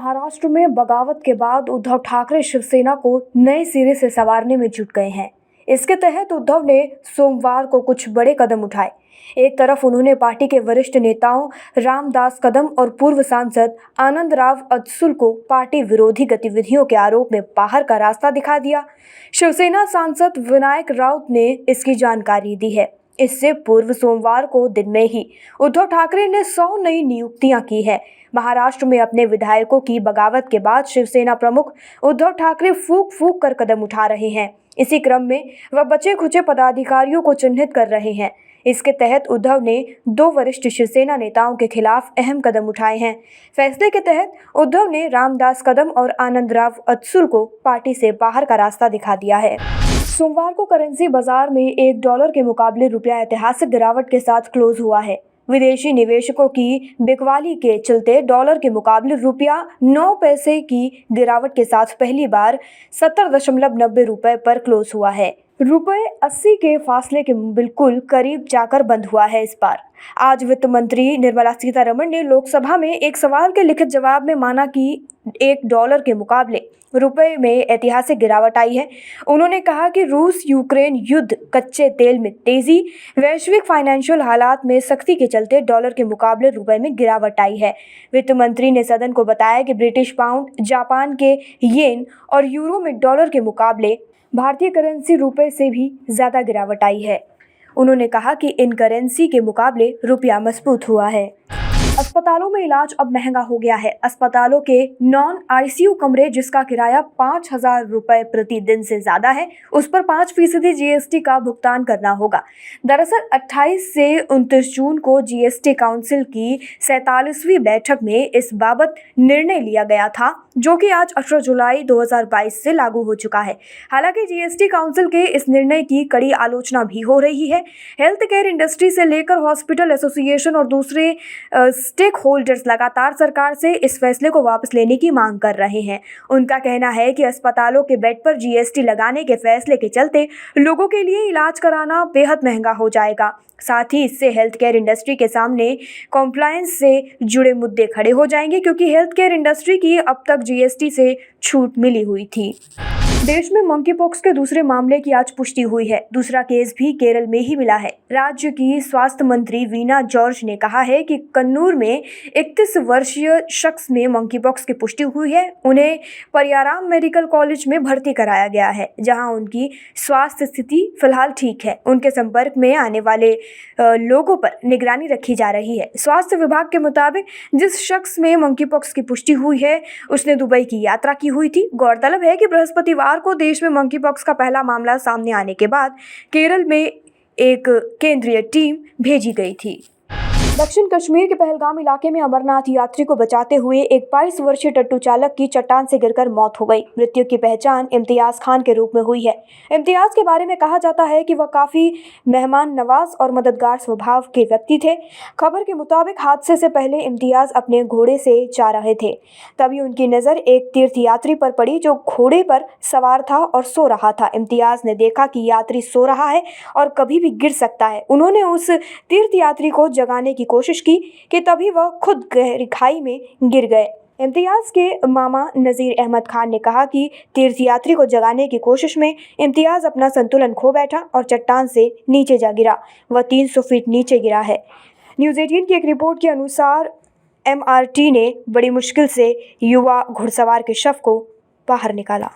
महाराष्ट्र में बगावत के बाद उद्धव ठाकरे शिवसेना को नए सिरे से संवारने में जुट गए हैं। इसके तहत उद्धव ने सोमवार को कुछ बड़े कदम उठाए। एक तरफ उन्होंने पार्टी के वरिष्ठ नेताओं रामदास कदम और पूर्व सांसद आनंदराव अदसुल को पार्टी विरोधी गतिविधियों के आरोप में बाहर का रास्ता दिखा दिया। शिवसेना सांसद विनायक राउत ने इसकी जानकारी दी है। इससे पूर्व सोमवार को दिन में ही उद्धव ठाकरे ने 100 नई नियुक्तियां की है। महाराष्ट्र में अपने विधायकों की बगावत के बाद शिवसेना प्रमुख उद्धव ठाकरे फूंक फूंक कर कदम उठा रहे हैं। इसी क्रम में वह बचे खुचे पदाधिकारियों को चिन्हित कर रहे हैं। इसके तहत उद्धव ने 2 वरिष्ठ शिवसेना नेताओं के खिलाफ अहम कदम उठाए हैं। फैसले के तहत उद्धव ने रामदास कदम और आनंदराव अदसुल को पार्टी से बाहर का रास्ता दिखा दिया है। सोमवार को करेंसी बाजार में $1 के मुकाबले रुपया ऐतिहासिक गिरावट के साथ क्लोज हुआ है। विदेशी निवेशकों की बिकवाली के चलते डॉलर के मुकाबले रुपया 9 पैसे की गिरावट के साथ पहली बार 70.90 रुपए पर क्लोज हुआ है। रुपए 80 के फासले के बिल्कुल करीब जाकर बंद हुआ है। इस बार आज वित्त मंत्री निर्मला सीतारमण ने लोकसभा में एक सवाल के लिखित जवाब में माना कि $1 के मुकाबले रुपए में ऐतिहासिक गिरावट आई है। उन्होंने कहा कि रूस यूक्रेन युद्ध, कच्चे तेल में तेजी, वैश्विक फाइनेंशियल हालात में सख्ती के चलते डॉलर के मुकाबले रुपए में गिरावट आई है। वित्त मंत्री ने सदन को बताया कि ब्रिटिश पाउंड, जापान के येन और यूरो में डॉलर के मुकाबले भारतीय करेंसी रुपए से भी ज़्यादा गिरावट आई है। उन्होंने कहा कि इन करेंसी के मुकाबले रुपया मजबूत हुआ है। अस्पतालों में इलाज अब महंगा हो गया है। अस्पतालों के नॉन आईसीयू कमरे जिसका किराया 5,000 रुपए प्रति दिन से ज्यादा है, उस पर 5% जीएसटी का भुगतान करना होगा। दरअसल 28 से 29 जून को जीएसटी काउंसिल की 47वीं बैठक में इस बाबत निर्णय लिया गया था, जो कि आज 18 जुलाई 2022 से लागू हो चुका है। हालांकि जीएसटी काउंसिल के इस निर्णय की कड़ी आलोचना भी हो रही है। हेल्थ केयर इंडस्ट्री से लेकर हॉस्पिटल एसोसिएशन और दूसरे स्टेक होल्डर्स लगातार सरकार से इस फैसले को वापस लेने की मांग कर रहे हैं। उनका कहना है कि अस्पतालों के बेड पर जीएसटी लगाने के फैसले के चलते लोगों के लिए इलाज कराना बेहद महंगा हो जाएगा। साथ ही इससे हेल्थ केयर इंडस्ट्री के सामने कॉम्प्लायंस से जुड़े मुद्दे खड़े हो जाएंगे, क्योंकि हेल्थ केयर इंडस्ट्री की अब तक जीएसटी से छूट मिली हुई थी। देश में मंकी पॉक्स के दूसरे मामले की आज पुष्टि हुई है। दूसरा केस भी केरल में ही मिला है। राज्य की स्वास्थ्य मंत्री वीना जॉर्ज ने कहा है कि कन्नूर में 31 वर्षीय शख्स में मंकी पॉक्स की पुष्टि हुई है। उन्हें परियाराम मेडिकल कॉलेज में भर्ती कराया गया है, जहां उनकी स्वास्थ्य स्थिति फिलहाल ठीक है। उनके संपर्क में आने वाले लोगों पर निगरानी रखी जा रही है। स्वास्थ्य विभाग के मुताबिक जिस शख्स में मंकी पॉक्स की पुष्टि हुई है, उसने दुबई की यात्रा की हुई थी। गौरतलब है कि बृहस्पतिवार को देश में मंकी पॉक्स का पहला मामला सामने आने के बाद केरल में एक केंद्रीय टीम भेजी गई थी। दक्षिण कश्मीर के पहलगाम इलाके में अमरनाथ यात्री को बचाते हुए एक 22 वर्षीय टट्टू चालक की चट्टान से गिरकर मौत हो गई। मृत्यु की पहचान इम्तियाज खान के रूप में हुई है। इम्तियाज के बारे में कहा जाता है कि वह काफी मेहमान नवाज और मददगार स्वभाव के व्यक्ति थे। खबर के मुताबिक हादसे से पहले इम्तियाज अपने घोड़े से जा रहे थे, तभी उनकी नजर एक तीर्थयात्री पर पड़ी जो घोड़े पर सवार था और सो रहा था। इम्तियाज ने देखा कि यात्री सो रहा है और कभी भी गिर सकता है। उन्होंने उस तीर्थयात्री को जगाने की कोशिश की कि तभी वह खुद गहरी खाई में गिर गए। इम्तियाज के मामा नज़ीर अहमद खान ने कहा कि तीर्थयात्री को जगाने की कोशिश में इम्तियाज अपना संतुलन खो बैठा और चट्टान से नीचे जा गिरा। वह 300 फीट नीचे गिरा है। न्यूज़ 18 की एक रिपोर्ट के अनुसार एमआरटी ने बड़ी मुश्किल से युवा घुड़सवार के शव को बाहर निकाला।